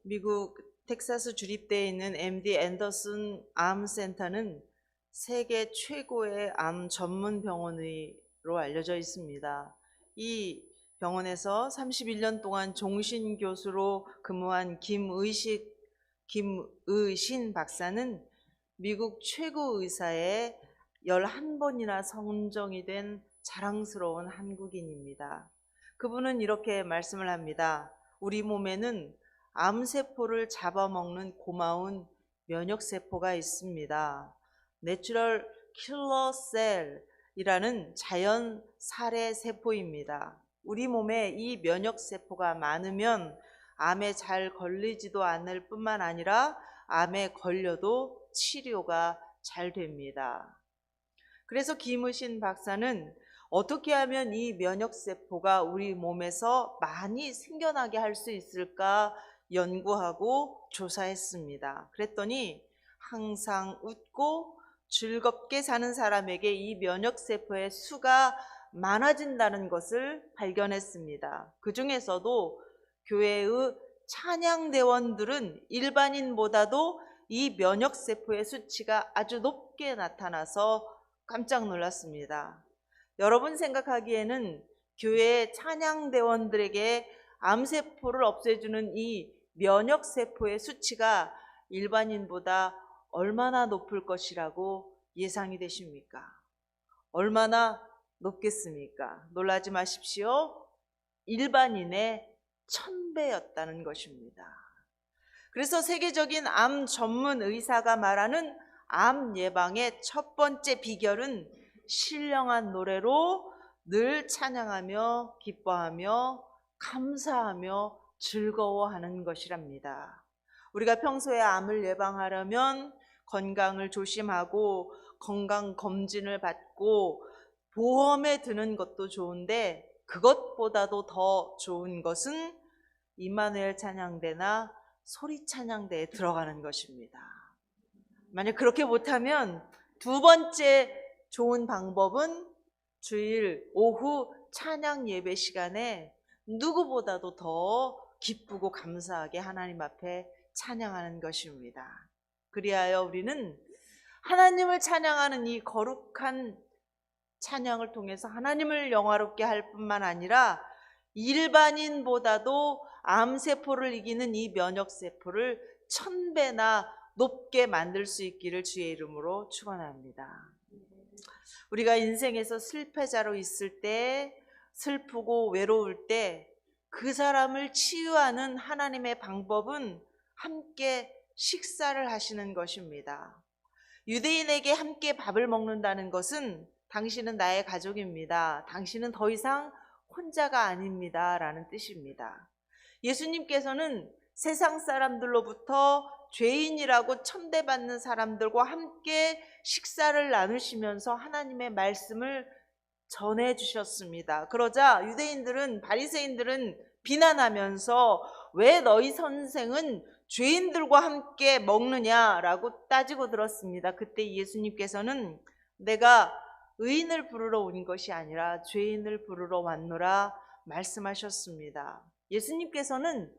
미국 텍사스 주립대에 있는 MD 앤더슨 암 센터는 세계 최고의 암 전문 병원으로 알려져 있습니다. 이 병원에서 31년 동안 종신 교수로 근무한 김의신 박사는 미국 최고 의사에 11번이나 선정이 된 자랑스러운 한국인입니다. 그분은 이렇게 말씀을 합니다. 우리 몸에는 암세포를 잡아먹는 고마운 면역세포가 있습니다. 내추럴 킬러 셀이라는 자연 살해 세포입니다. 우리 몸에 이 면역세포가 많으면 암에 잘 걸리지도 않을 뿐만 아니라 암에 걸려도 치료가 잘 됩니다. 그래서 김의신 박사는 어떻게 하면 이 면역세포가 우리 몸에서 많이 생겨나게 할 수 있을까 연구하고 조사했습니다. 그랬더니 항상 웃고 즐겁게 사는 사람에게 이 면역세포의 수가 많아진다는 것을 발견했습니다. 그 중에서도 교회의 찬양대원들은 일반인보다도 이 면역세포의 수치가 아주 높게 나타나서 깜짝 놀랐습니다. 여러분 생각하기에는 교회의 찬양대원들에게 암세포를 없애주는 이 면역세포의 수치가 일반인보다 얼마나 높을 것이라고 예상이 되십니까? 얼마나 높겠습니까? 놀라지 마십시오. 일반인의 1000배였다는 것입니다. 그래서 세계적인 암 전문 의사가 말하는 암 예방의 첫 번째 비결은 신령한 노래로 늘 찬양하며 기뻐하며 감사하며 즐거워하는 것이랍니다. 우리가 평소에 암을 예방하려면 건강을 조심하고 건강검진을 받고 보험에 드는 것도 좋은데 그것보다도 더 좋은 것은 임마누엘 찬양대나 소리 찬양대에 들어가는 것입니다. 만약 그렇게 못하면 두 번째 좋은 방법은 주일 오후 찬양 예배 시간에 누구보다도 더 기쁘고 감사하게 하나님 앞에 찬양하는 것입니다. 그리하여 우리는 하나님을 찬양하는 이 거룩한 찬양을 통해서 하나님을 영화롭게 할 뿐만 아니라 일반인보다도 암세포를 이기는 이 면역세포를 1000배나 높게 만들 수 있기를 주의 이름으로 축원합니다. 우리가 인생에서 실패자로 있을 때, 슬프고 외로울 때 그 사람을 치유하는 하나님의 방법은 함께 식사를 하시는 것입니다. 유대인에게 함께 밥을 먹는다는 것은 당신은 나의 가족입니다. 당신은 더 이상 혼자가 아닙니다. 라는 뜻입니다. 예수님께서는 세상 사람들로부터 죄인이라고 천대받는 사람들과 함께 식사를 나누시면서 하나님의 말씀을 전해주셨습니다. 그러자 유대인들은, 바리새인들은 비난하면서 왜 너희 선생은 죄인들과 함께 먹느냐라고 따지고 들었습니다. 그때 예수님께서는 내가 의인을 부르러 온 것이 아니라 죄인을 부르러 왔노라 말씀하셨습니다. 예수님께서는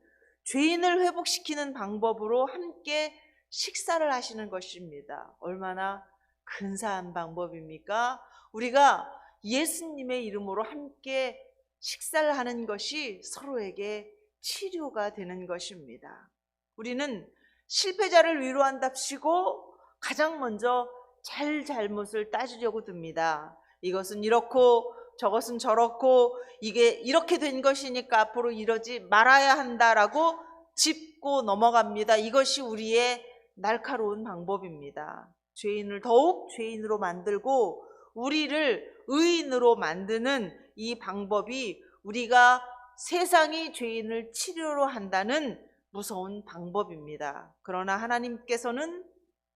죄인을 회복시키는 방법으로 함께 식사를 하시는 것입니다. 얼마나 근사한 방법입니까? 우리가 예수님의 이름으로 함께 식사를 하는 것이 서로에게 치료가 되는 것입니다. 우리는 실패자를 위로한답시고 가장 먼저 잘못을 따지려고 듭니다. 이것은 이렇고 저것은 저렇고 이게 이렇게 된 것이니까 앞으로 이러지 말아야 한다라고 짚고 넘어갑니다. 이것이 우리의 날카로운 방법입니다. 죄인을 더욱 죄인으로 만들고 우리를 의인으로 만드는 이 방법이 우리가 세상이 죄인을 치료로 한다는 무서운 방법입니다. 그러나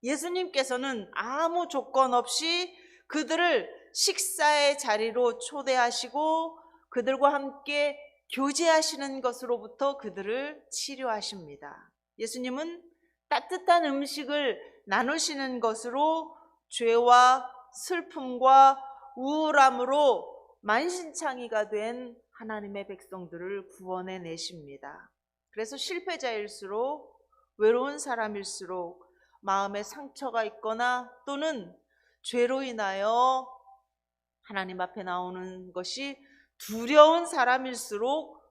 예수님께서는 아무 조건 없이 그들을 식사의 자리로 초대하시고 그들과 함께 교제하시는 것으로부터 그들을 치료하십니다. 예수님은 따뜻한 음식을 나누시는 것으로 죄와 슬픔과 우울함으로 만신창이가 된 하나님의 백성들을 구원해 내십니다. 그래서 실패자일수록, 외로운 사람일수록, 마음에 상처가 있거나 또는 죄로 인하여 하나님 앞에 나오는 것이 두려운 사람일수록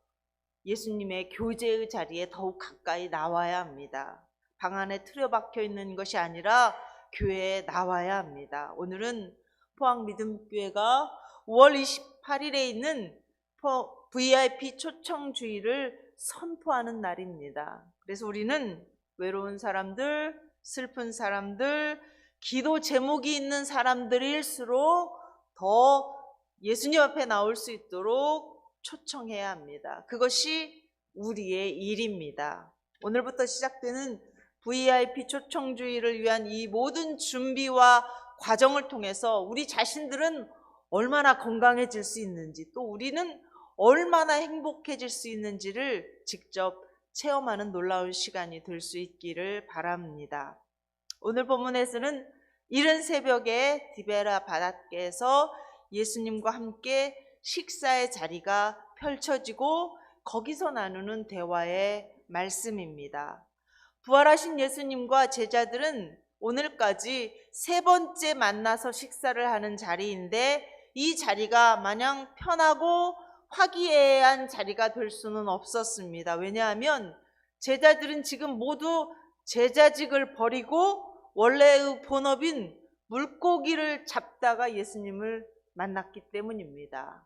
예수님의 교제의 자리에 더욱 가까이 나와야 합니다. 방 안에 틀어박혀 있는 것이 아니라 교회에 나와야 합니다. 오늘은 포항믿음교회가 5월 28일에 있는 VIP 초청주의를 선포하는 날입니다. 그래서 우리는 외로운 사람들, 슬픈 사람들, 기도 제목이 있는 사람들일수록 더 예수님 앞에 나올 수 있도록 초청해야 합니다. 그것이 우리의 일입니다. 오늘부터 시작되는 VIP 초청주의를 위한 이 모든 준비와 과정을 통해서 우리 자신들은 얼마나 건강해질 수 있는지, 또 우리는 얼마나 행복해질 수 있는지를 직접 체험하는 놀라운 시간이 될 수 있기를 바랍니다. 오늘 본문에서는 이른 새벽에 디베라 바닷가에서 예수님과 함께 식사의 자리가 펼쳐지고 거기서 나누는 대화의 말씀입니다. 부활하신 예수님과 제자들은 오늘까지 세 번째 만나서 식사를 하는 자리인데, 이 자리가 마냥 편하고 화기애애한 자리가 될 수는 없었습니다. 왜냐하면 제자들은 지금 모두 제자직을 버리고 원래의 본업인 물고기를 잡다가 예수님을 만났기 때문입니다.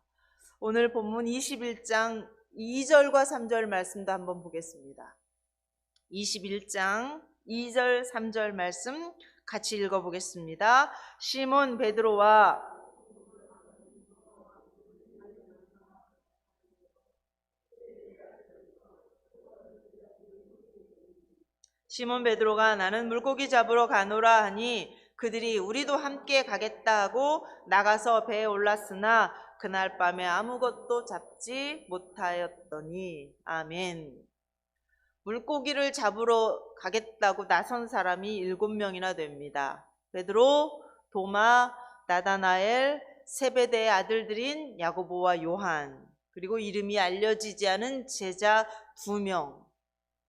오늘 본문 21장 2절과 3절 말씀도 한번 보겠습니다. 21장 2절 3절 말씀 같이 읽어보겠습니다. 시몬 베드로와 시몬 베드로가 나는 물고기 잡으러 가노라 하니 그들이 우리도 함께 가겠다 하고 나가서 배에 올랐으나 그날 밤에 아무것도 잡지 못하였더니. 아멘. 물고기를 잡으러 가겠다고 나선 사람이 7명이나 됩니다. 베드로, 도마, 나다나엘, 세베대의 아들들인 야고보와 요한, 그리고 이름이 알려지지 않은 제자 2명,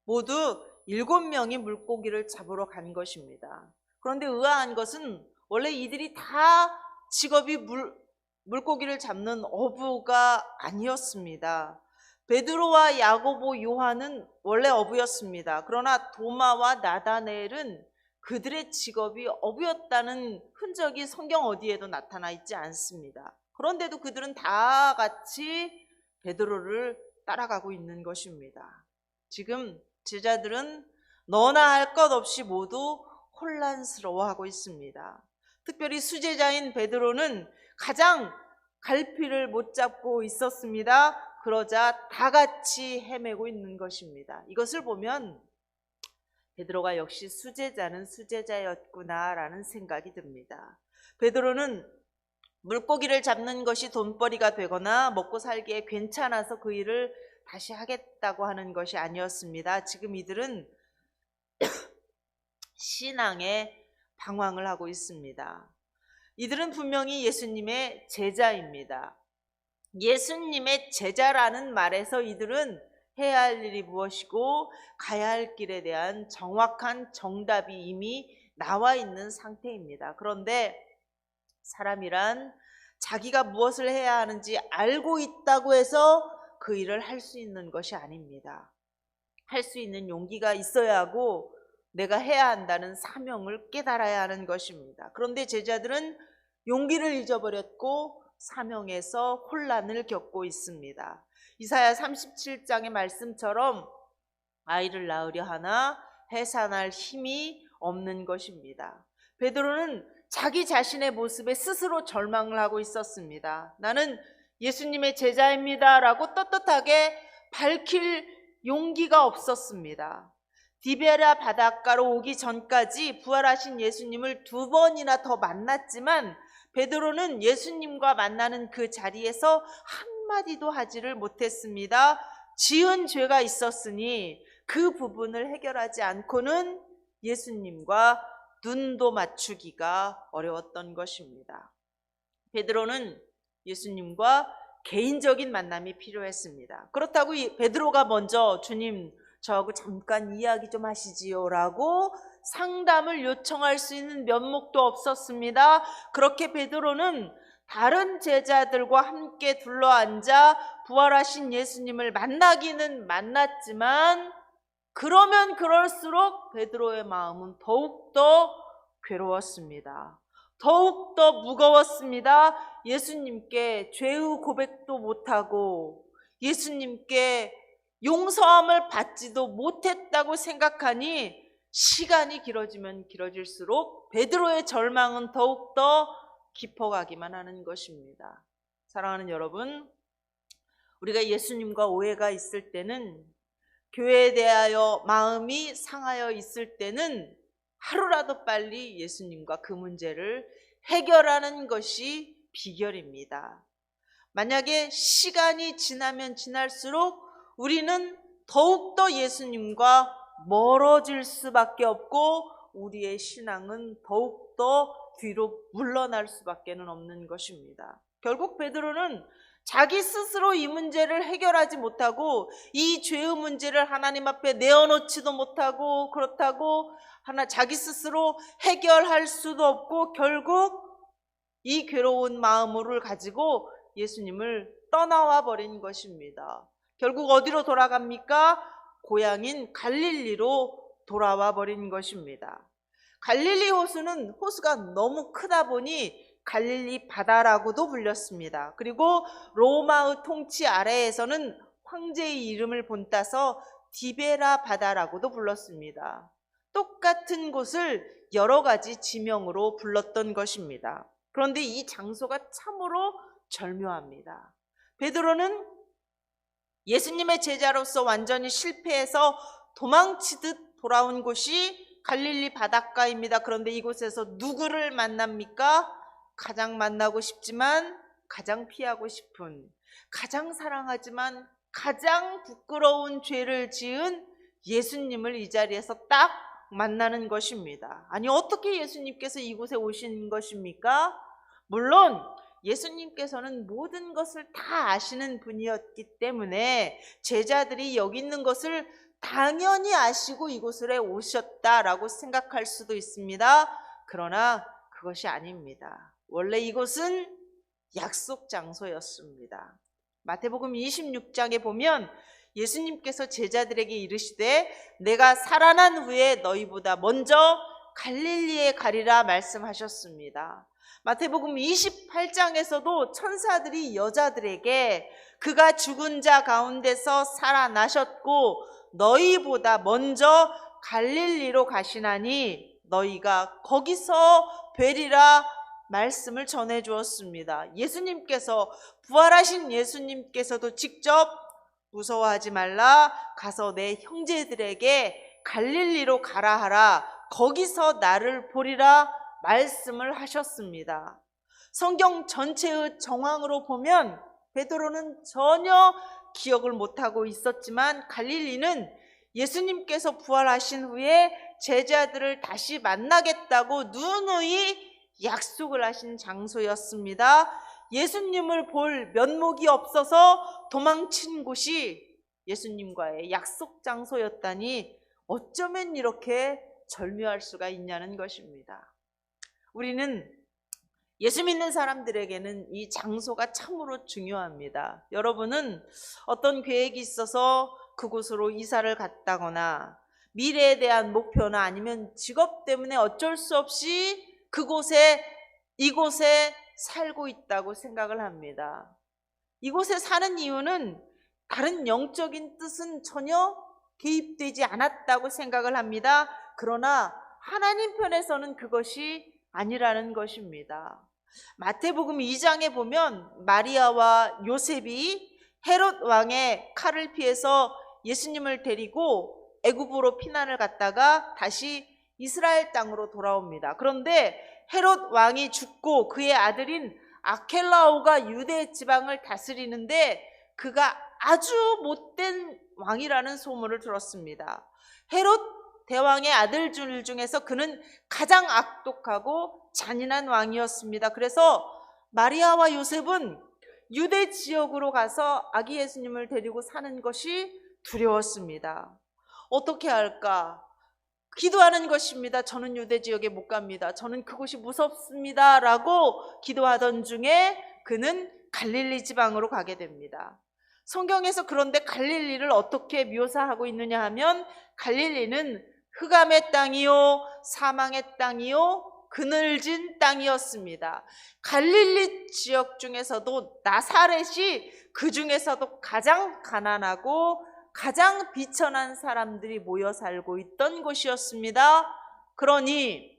모두 7명이 물고기를 잡으러 간 것입니다. 그런데 의아한 것은 원래 이들이 다 직업이 물고기를 잡는 어부가 아니었습니다. 베드로와 야고보, 요한은 원래 어부였습니다. 그러나 도마와 나다나엘은 그들의 직업이 어부였다는 흔적이 성경 어디에도 나타나 있지 않습니다. 그런데도 그들은 다 같이 베드로를 따라가고 있는 것입니다. 지금 제자들은 너나 할 것 없이 모두 혼란스러워하고 있습니다. 특별히 수제자인 베드로는 가장 갈피를 못 잡고 있었습니다. 그러자 다 같이 헤매고 있는 것입니다. 이것을 보면 베드로가 역시 수제자는 수제자였구나라는 생각이 듭니다. 베드로는 물고기를 잡는 것이 돈벌이가 되거나 먹고 살기에 괜찮아서 그 일을 다시 하겠다고 하는 것이 아니었습니다. 지금 이들은 신앙에 방황을 하고 있습니다. 이들은 분명히 예수님의 제자입니다. 예수님의 제자라는 말에서 이들은 해야 할 일이 무엇이고 가야 할 길에 대한 정확한 정답이 이미 나와 있는 상태입니다. 그런데 사람이란 자기가 무엇을 해야 하는지 알고 있다고 해서 그 일을 할 수 있는 것이 아닙니다. 할 수 있는 용기가 있어야 하고 내가 해야 한다는 사명을 깨달아야 하는 것입니다. 그런데 제자들은 용기를 잊어버렸고 사명에서 혼란을 겪고 있습니다. 이사야 37장의 말씀처럼 아이를 낳으려 하나 해산할 힘이 없는 것입니다. 베드로는 자기 자신의 모습에 스스로 절망을 하고 있었습니다. 나는 예수님의 제자입니다 라고 떳떳하게 밝힐 용기가 없었습니다. 디베라 바닷가로 오기 전까지 부활하신 예수님을 2번이나 더 만났지만 베드로는 예수님과 만나는 그 자리에서 한마디도 하지를 못했습니다. 지은 죄가 있었으니 그 부분을 해결하지 않고는 예수님과 눈도 맞추기가 어려웠던 것입니다. 베드로는 예수님과 개인적인 만남이 필요했습니다. 그렇다고 베드로가 먼저 주님 저하고 잠깐 이야기 좀 하시지요 라고 상담을 요청할 수 있는 면목도 없었습니다. 그렇게 베드로는 다른 제자들과 함께 둘러앉아 부활하신 예수님을 만나기는 만났지만 그러면 그럴수록 베드로의 마음은 더욱더 괴로웠습니다. 더욱더 무거웠습니다. 예수님께 죄의 고백도 못하고 예수님께 용서함을 받지도 못했다고 생각하니 시간이 길어지면 길어질수록 베드로의 절망은 더욱더 깊어가기만 하는 것입니다. 사랑하는 여러분, 우리가 예수님과 오해가 있을 때는, 교회에 대하여 마음이 상하여 있을 때는 하루라도 빨리 예수님과 그 문제를 해결하는 것이 비결입니다. 만약에 시간이 지나면 지날수록 우리는 더욱더 예수님과 멀어질 수밖에 없고 우리의 신앙은 더욱더 뒤로 물러날 수밖에 없는 것입니다. 결국 베드로는 자기 스스로 이 문제를 해결하지 못하고 이 죄의 문제를 하나님 앞에 내어놓지도 못하고 그렇다고 자기 스스로 해결할 수도 없고 결국 이 괴로운 마음을 가지고 예수님을 떠나와 버린 것입니다. 결국 어디로 돌아갑니까? 고향인 갈릴리로 돌아와 버린 것입니다. 갈릴리 호수는 호수가 너무 크다 보니 갈릴리 바다라고도 불렸습니다. 그리고 로마의 통치 아래에서는 황제의 이름을 본따서 디베라 바다라고도 불렀습니다. 똑같은 곳을 여러 가지 지명으로 불렀던 것입니다. 그런데 이 장소가 참으로 절묘합니다. 베드로는 예수님의 제자로서 완전히 실패해서 도망치듯 돌아온 곳이 갈릴리 바닷가입니다. 그런데 이곳에서 누구를 만납니까? 가장 만나고 싶지만 가장 피하고 싶은, 가장 사랑하지만 가장 부끄러운 죄를 지은 예수님을 이 자리에서 딱 만나는 것입니다. 아니, 어떻게 예수님께서 이곳에 오신 것입니까? 물론 예수님께서는 모든 것을 다 아시는 분이었기 때문에 제자들이 여기 있는 것을 당연히 아시고 이곳에 오셨다라고 생각할 수도 있습니다. 그러나 그것이 아닙니다. 원래 이곳은 약속 장소였습니다. 마태복음 26장에 보면 예수님께서 제자들에게 이르시되 내가 살아난 후에 너희보다 먼저 갈릴리에 가리라 말씀하셨습니다. 마태복음 28장에서도 천사들이 여자들에게 그가 죽은 자 가운데서 살아나셨고 너희보다 먼저 갈릴리로 가시나니 너희가 거기서 뵈리라 말씀을 전해 주었습니다. 예수님께서, 부활하신 예수님께서도 직접 무서워하지 말라, 가서 내 형제들에게 갈릴리로 가라 하라, 거기서 나를 보리라 말씀을 하셨습니다. 성경 전체의 정황으로 보면 베드로는 전혀 기억을 못하고 있었지만 갈릴리는 예수님께서 부활하신 후에 제자들을 다시 만나겠다고 누누이 약속을 하신 장소였습니다. 예수님을 볼 면목이 없어서 도망친 곳이 예수님과의 약속 장소였다니 어쩌면 이렇게 절묘할 수가 있냐는 것입니다. 우리는 예수 믿는 사람들에게는 이 장소가 참으로 중요합니다. 여러분은 어떤 계획이 있어서 그곳으로 이사를 갔다거나 미래에 대한 목표나 아니면 직업 때문에 어쩔 수 없이 이곳에 살고 있다고 생각을 합니다. 이곳에 사는 이유는 다른 영적인 뜻은 전혀 개입되지 않았다고 생각을 합니다. 그러나 하나님 편에서는 그것이 아니라는 것입니다. 마태복음 2장에 보면 마리아와 요셉이 헤롯 왕의 칼을 피해서 예수님을 데리고 애굽으로 피난을 갔다가 다시 이스라엘 땅으로 돌아옵니다. 그런데 헤롯 왕이 죽고 그의 아들인 아켈라오가 유대 지방을 다스리는데 그가 아주 못된 왕이라는 소문을 들었습니다. 헤롯 대왕의 아들들 중에서 그는 가장 악독하고 잔인한 왕이었습니다. 그래서 마리아와 요셉은 유대 지역으로 가서 아기 예수님을 데리고 사는 것이 두려웠습니다. 어떻게 할까? 기도하는 것입니다. 저는 유대 지역에 못 갑니다. 저는 그곳이 무섭습니다. 라고 기도하던 중에 그는 갈릴리 지방으로 가게 됩니다. 성경에서 그런데 갈릴리를 어떻게 묘사하고 있느냐 하면 갈릴리는 흑암의 땅이요 사망의 땅이요 그늘진 땅이었습니다. 갈릴리 지역 중에서도 나사렛이 그 중에서도 가장 가난하고 가장 비천한 사람들이 모여 살고 있던 곳이었습니다. 그러니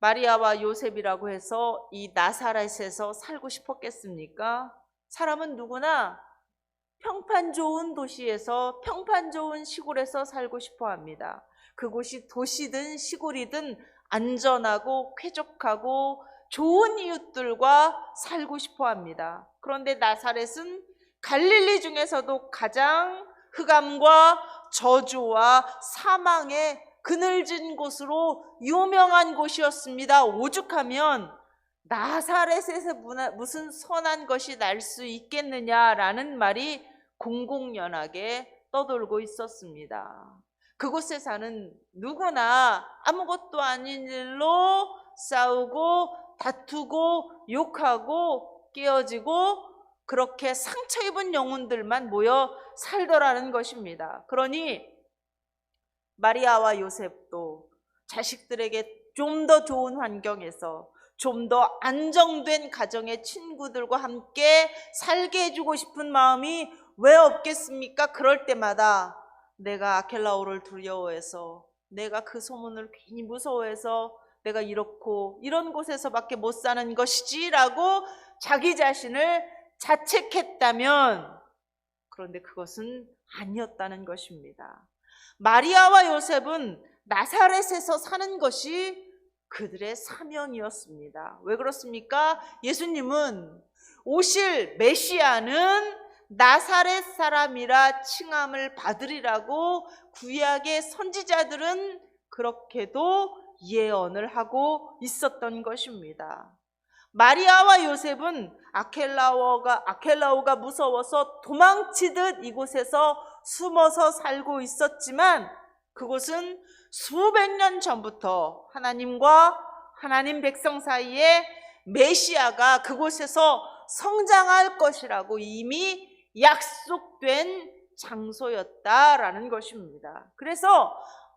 마리아와 요셉이라고 해서 이 나사렛에서 살고 싶었겠습니까? 사람은 누구나 평판 좋은 도시에서 평판 좋은 시골에서 살고 싶어 합니다. 그곳이 도시든 시골이든 안전하고 쾌적하고 좋은 이웃들과 살고 싶어 합니다. 그런데 나사렛은 갈릴리 중에서도 가장 흑암과 저주와 사망의 그늘진 곳으로 유명한 곳이었습니다. 오죽하면 나사렛에서 무슨 선한 것이 날 수 있겠느냐라는 말이 공공연하게 떠돌고 있었습니다. 그곳에 사는 누구나 아무것도 아닌 일로 싸우고 다투고 욕하고 깨어지고 그렇게 상처 입은 영혼들만 모여 살더라는 것입니다. 그러니 마리아와 요셉도 자식들에게 좀 더 좋은 환경에서 좀 더 안정된 가정의 친구들과 함께 살게 해주고 싶은 마음이 왜 없겠습니까? 그럴 때마다 내가 아켈라오를 두려워해서, 내가 그 소문을 괜히 무서워해서 내가 이렇고 이런 곳에서밖에 못 사는 것이지 라고 자기 자신을 자책했다면, 그런데 그것은 아니었다는 것입니다. 마리아와 요셉은 나사렛에서 사는 것이 그들의 사명이었습니다. 왜 그렇습니까? 예수님은 오실 메시아는 나사렛 사람이라 칭함을 받으리라고 구약의 선지자들은 그렇게도 예언을 하고 있었던 것입니다. 마리아와 요셉은 아켈라오가 무서워서 도망치듯 이곳에서 숨어서 살고 있었지만, 그곳은 수백 년 전부터 하나님과 하나님 백성 사이에 메시아가 그곳에서 성장할 것이라고 이미 약속된 장소였다라는 것입니다. 그래서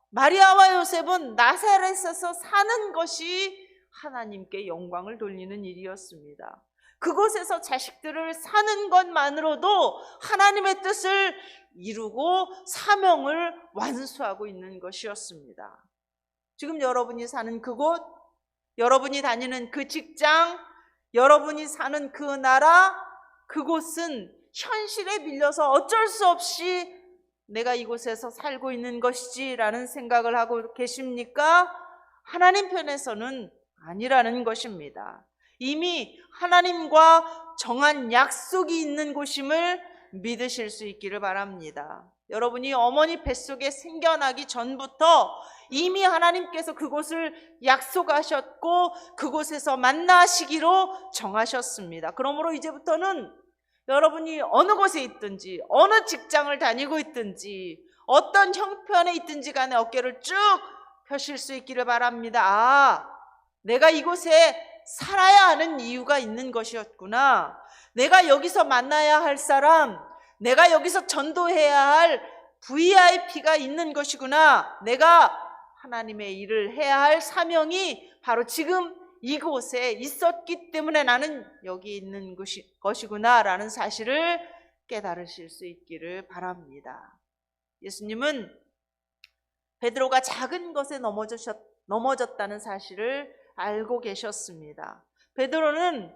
마리아와 요셉은 나사렛에서 사는 것이 하나님께 영광을 돌리는 일이었습니다. 그곳에서 자식들을 사는 것만으로도 하나님의 뜻을 이루고 사명을 완수하고 있는 것이었습니다. 지금 여러분이 사는 그곳, 여러분이 다니는 그 직장, 여러분이 사는 그 나라, 그곳은 현실에 밀려서 어쩔 수 없이 내가 이곳에서 살고 있는 것이지라는 생각을 하고 계십니까? 하나님 편에서는 아니라는 것입니다. 이미 하나님과 정한 약속이 있는 곳임을 믿으실 수 있기를 바랍니다. 여러분이 어머니 뱃속에 생겨나기 전부터 이미 하나님께서 그곳을 약속하셨고 그곳에서 만나시기로 정하셨습니다. 그러므로 이제부터는 여러분이 어느 곳에 있든지, 어느 직장을 다니고 있든지, 어떤 형편에 있든지 간에 어깨를 쭉 펴실 수 있기를 바랍니다. 아, 내가 이곳에 살아야 하는 이유가 있는 것이었구나. 내가 여기서 만나야 할 사람, 내가 여기서 전도해야 할 VIP가 있는 것이구나. 내가 하나님의 일을 해야 할 사명이 바로 지금 이곳에 있었기 때문에 나는 여기 있는 것이구나 라는 사실을 깨달으실 수 있기를 바랍니다. 예수님은 베드로가 작은 것에 넘어졌다는 사실을 알고 계셨습니다. 베드로는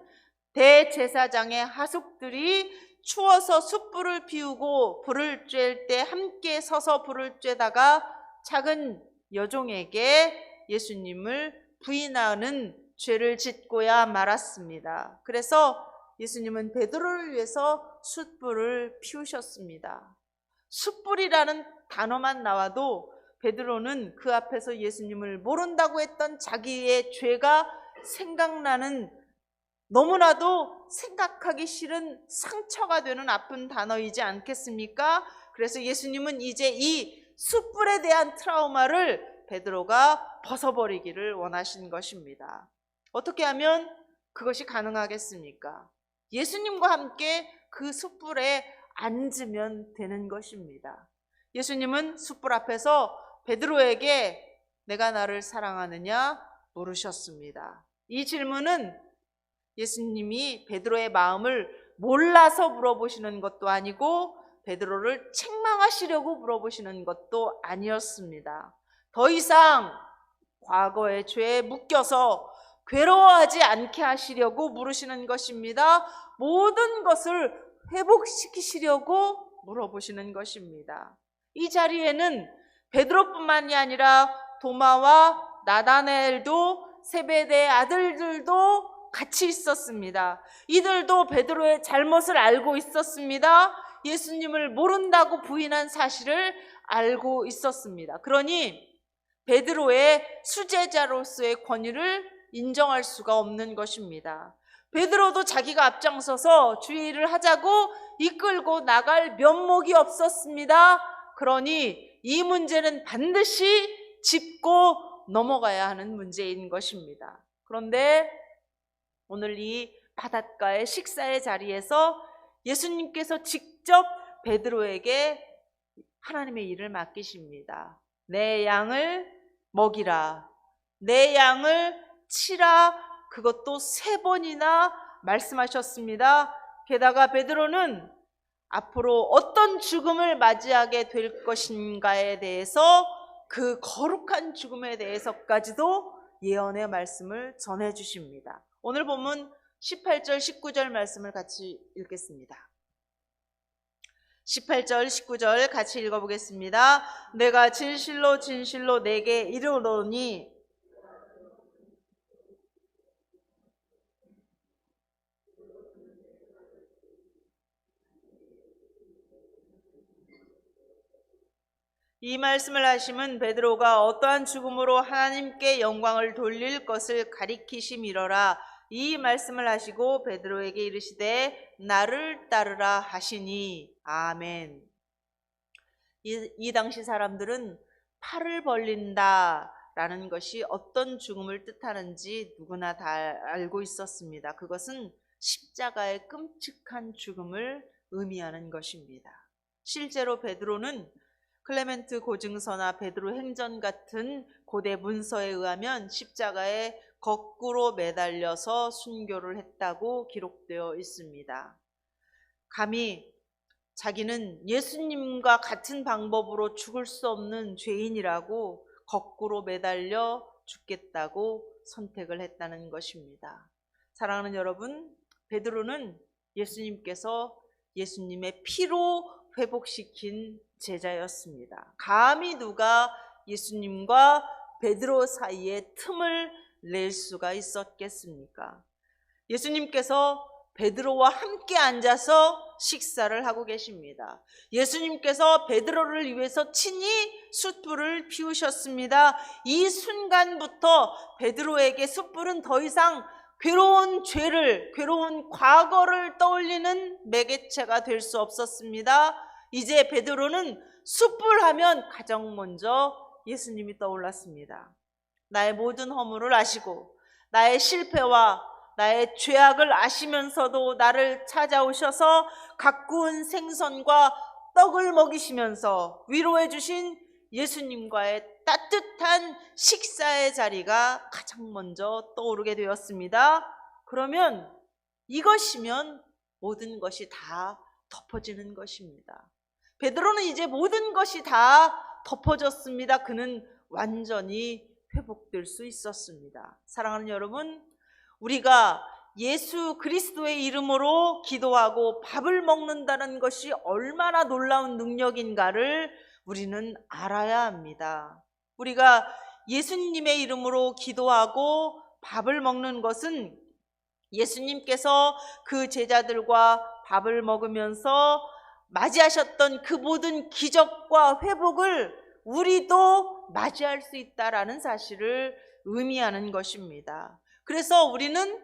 대제사장의 하숙들이 추워서 숯불을 피우고 불을 쬐을 때 함께 서서 불을 쬐다가 작은 여종에게 예수님을 부인하는 죄를 짓고야 말았습니다. 그래서 예수님은 베드로를 위해서 숯불을 피우셨습니다. 숯불이라는 단어만 나와도 베드로는 그 앞에서 예수님을 모른다고 했던 자기의 죄가 생각나는, 너무나도 생각하기 싫은 상처가 되는 아픈 단어이지 않겠습니까? 그래서 예수님은 이제 이 숯불에 대한 트라우마를 베드로가 벗어버리기를 원하신 것입니다. 어떻게 하면 그것이 가능하겠습니까? 예수님과 함께 그 숯불에 앉으면 되는 것입니다. 예수님은 숯불 앞에서 베드로에게 내가 나를 사랑하느냐 물으셨습니다. 이 질문은 예수님이 베드로의 마음을 몰라서 물어보시는 것도 아니고 베드로를 책망하시려고 물어보시는 것도 아니었습니다. 더 이상 과거의 죄에 묶여서 괴로워하지 않게 하시려고 물으시는 것입니다. 모든 것을 회복시키시려고 물어보시는 것입니다. 이 자리에는 베드로뿐만이 아니라 도마와 나다나엘도 세베대의 아들들도 같이 있었습니다. 이들도 베드로의 잘못을 알고 있었습니다. 예수님을 모른다고 부인한 사실을 알고 있었습니다. 그러니 베드로의 수제자로서의 권위를 인정할 수가 없는 것입니다. 베드로도 자기가 앞장서서 주의 일을 하자고 이끌고 나갈 면목이 없었습니다. 그러니 이 문제는 반드시 짚고 넘어가야 하는 문제인 것입니다. 그런데 오늘 이 바닷가의 식사의 자리에서 예수님께서 직접 베드로에게 하나님의 일을 맡기십니다. 내 양을 먹이라, 내 양을 치라, 그것도 3번이나 말씀하셨습니다. 게다가 베드로는 앞으로 어떤 죽음을 맞이하게 될 것인가에 대해서, 그 거룩한 죽음에 대해서까지도 예언의 말씀을 전해주십니다. 오늘 본문 18절 19절 말씀을 같이 읽겠습니다. 18절 19절 같이 읽어보겠습니다. 내가 진실로 진실로 내게 이르노니 이 말씀을 하심은 베드로가 어떠한 죽음으로 하나님께 영광을 돌릴 것을 가리키심이러라. 이 말씀을 하시고 베드로에게 이르시되 나를 따르라 하시니. 아멘. 이 당시 사람들은 팔을 벌린다라는 것이 어떤 죽음을 뜻하는지 누구나 다 알고 있었습니다. 그것은 십자가의 끔찍한 죽음을 의미하는 것입니다. 실제로 베드로는 클레멘트 고증서나 베드로 행전 같은 고대 문서에 의하면 십자가에 거꾸로 매달려서 순교를 했다고 기록되어 있습니다. 감히 자기는 예수님과 같은 방법으로 죽을 수 없는 죄인이라고 거꾸로 매달려 죽겠다고 선택을 했다는 것입니다. 사랑하는 여러분, 베드로는 예수님께서 예수님의 피로 회복시킨 제자였습니다. 감히 누가 예수님과 베드로 사이에 틈을 낼 수가 있었겠습니까? 예수님께서 베드로와 함께 앉아서 식사를 하고 계십니다. 예수님께서 베드로를 위해서 친히 숯불을 피우셨습니다. 이 순간부터 베드로에게 숯불은 더 이상 괴로운 죄를, 괴로운 과거를 떠올리는 매개체가 될 수 없었습니다. 이제 베드로는 숯불하면 가장 먼저 예수님이 떠올랐습니다. 나의 모든 허물을 아시고 나의 실패와 나의 죄악을 아시면서도 나를 찾아오셔서 가꾸은 생선과 떡을 먹이시면서 위로해 주신 예수님과의 따뜻한 식사의 자리가 가장 먼저 떠오르게 되었습니다. 그러면 이것이면 모든 것이 다 덮어지는 것입니다. 베드로는 이제 모든 것이 다 덮어졌습니다. 그는 완전히 회복될 수 있었습니다. 사랑하는 여러분, 우리가 예수 그리스도의 이름으로 기도하고 밥을 먹는다는 것이 얼마나 놀라운 능력인가를 우리는 알아야 합니다. 우리가 예수님의 이름으로 기도하고 밥을 먹는 것은 예수님께서 그 제자들과 밥을 먹으면서 맞이하셨던 그 모든 기적과 회복을 우리도 맞이할 수 있다라는 사실을 의미하는 것입니다. 그래서 우리는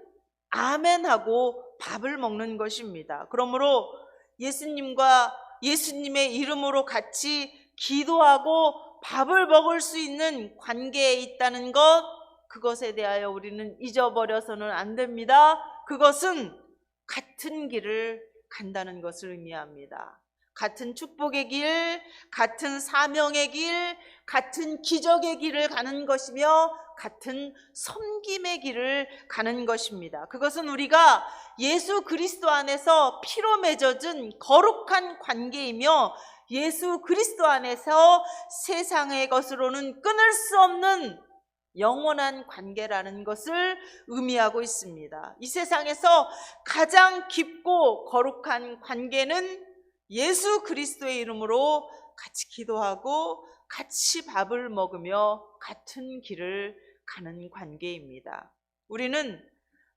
아멘하고 밥을 먹는 것입니다. 그러므로 예수님과 예수님의 이름으로 같이 기도하고 밥을 먹을 수 있는 관계에 있다는 것, 그것에 대하여 우리는 잊어버려서는 안 됩니다. 그것은 같은 길을 간다는 것을 의미합니다. 같은 축복의 길, 같은 사명의 길, 같은 기적의 길을 가는 것이며 같은 섬김의 길을 가는 것입니다. 그것은 우리가 예수 그리스도 안에서 피로 맺어진 거룩한 관계이며 예수 그리스도 안에서 세상의 것으로는 끊을 수 없는 영원한 관계라는 것을 의미하고 있습니다. 이 세상에서 가장 깊고 거룩한 관계는 예수 그리스도의 이름으로 같이 기도하고 같이 밥을 먹으며 같은 길을 가는 관계입니다. 우리는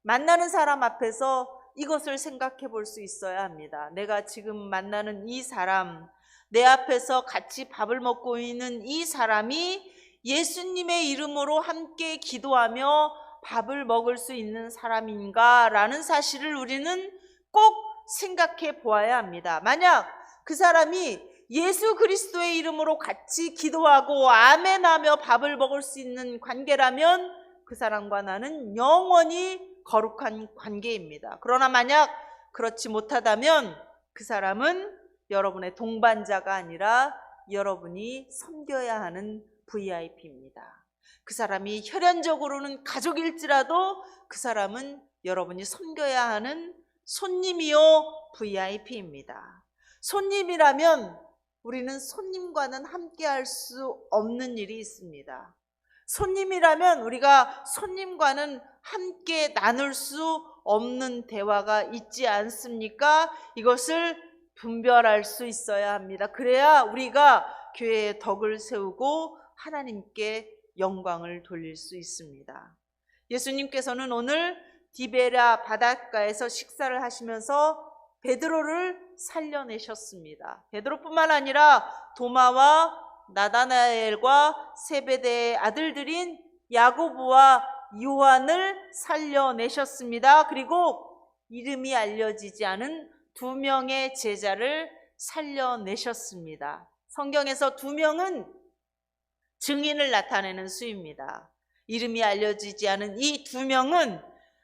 만나는 사람 앞에서 이것을 생각해 볼 수 있어야 합니다. 내가 지금 만나는 이 사람, 내 앞에서 같이 밥을 먹고 있는 이 사람이 예수님의 이름으로 함께 기도하며 밥을 먹을 수 있는 사람인가 라는 사실을 우리는 꼭 생각해 보아야 합니다. 만약 그 사람이 예수 그리스도의 이름으로 같이 기도하고 아멘하며 밥을 먹을 수 있는 관계라면 그 사람과 나는 영원히 거룩한 관계입니다. 그러나 만약 그렇지 못하다면 그 사람은 여러분의 동반자가 아니라 여러분이 섬겨야 하는 VIP입니다. 그 사람이 혈연적으로는 가족일지라도 그 사람은 여러분이 섬겨야 하는 손님이요 VIP입니다. 손님이라면 우리는 손님과는 함께 할 수 없는 일이 있습니다. 손님이라면 우리가 손님과는 함께 나눌 수 없는 대화가 있지 않습니까? 이것을 분별할 수 있어야 합니다. 그래야 우리가 교회의 덕을 세우고 하나님께 영광을 돌릴 수 있습니다. 예수님께서는 오늘 디베랴 바닷가에서 식사를 하시면서 베드로를 살려내셨습니다. 베드로뿐만 아니라 도마와 나다나엘과 세베대의 아들들인 야고보와 요한을 살려내셨습니다. 그리고 이름이 알려지지 않은 2명의 제자를 살려내셨습니다. 성경에서 2명은 증인을 나타내는 수입니다. 이름이 알려지지 않은 이 2명은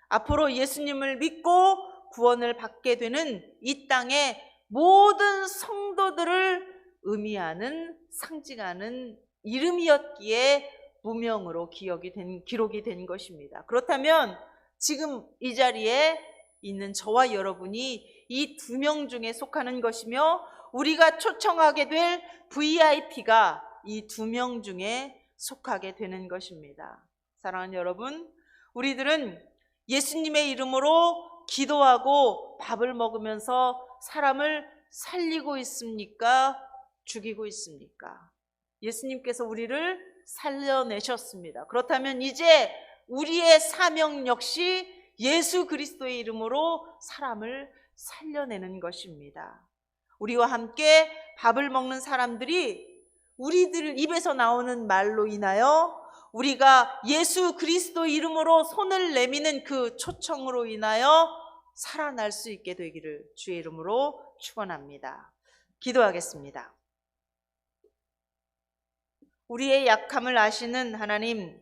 앞으로 예수님을 믿고 구원을 받게 되는 이 땅의 모든 성도들을 의미하는, 상징하는 이름이었기에 무명으로 기록이 된 것입니다. 그렇다면 지금 이 자리에 있는 저와 여러분이 이 2명 중에 속하는 것이며 우리가 초청하게 될 VIP가 이 2명 중에 속하게 되는 것입니다. 사랑하는 여러분, 우리들은 예수님의 이름으로 기도하고 밥을 먹으면서 사람을 살리고 있습니까? 죽이고 있습니까? 예수님께서 우리를 살려내셨습니다. 그렇다면 이제 우리의 사명 역시 예수 그리스도의 이름으로 사람을 살려내는 것입니다. 우리와 함께 밥을 먹는 사람들이 우리들 입에서 나오는 말로 인하여 우리가 예수 그리스도 이름으로 손을 내미는 그 초청으로 인하여 살아날 수 있게 되기를 주의 이름으로 축원합니다. 기도하겠습니다. 우리의 약함을 아시는 하나님,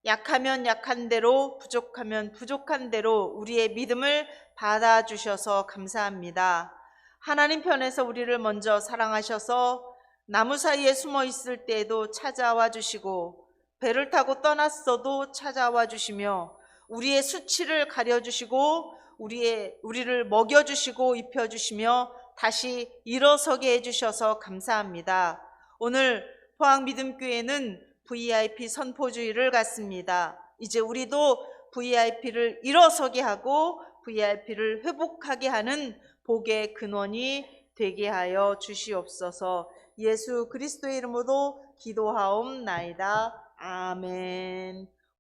약하면 약한 대로, 부족하면 부족한 대로 우리의 믿음을 받아주셔서 감사합니다. 하나님 편에서 우리를 먼저 사랑하셔서 나무 사이에 숨어 있을 때에도 찾아와 주시고 배를 타고 떠났어도 찾아와 주시며 우리의 수치를 가려주시고 우리를 먹여주시고 입혀주시며 다시 일어서게 해주셔서 감사합니다. 오늘 포항믿음교회는 VIP 선포주의를 갖습니다. 이제 우리도 VIP를 일어서게 하고 VIP를 회복하게 하는 복의 근원이 되게 하여 주시옵소서. 예수 그리스도의 이름으로 기도하옵나이다. 아멘.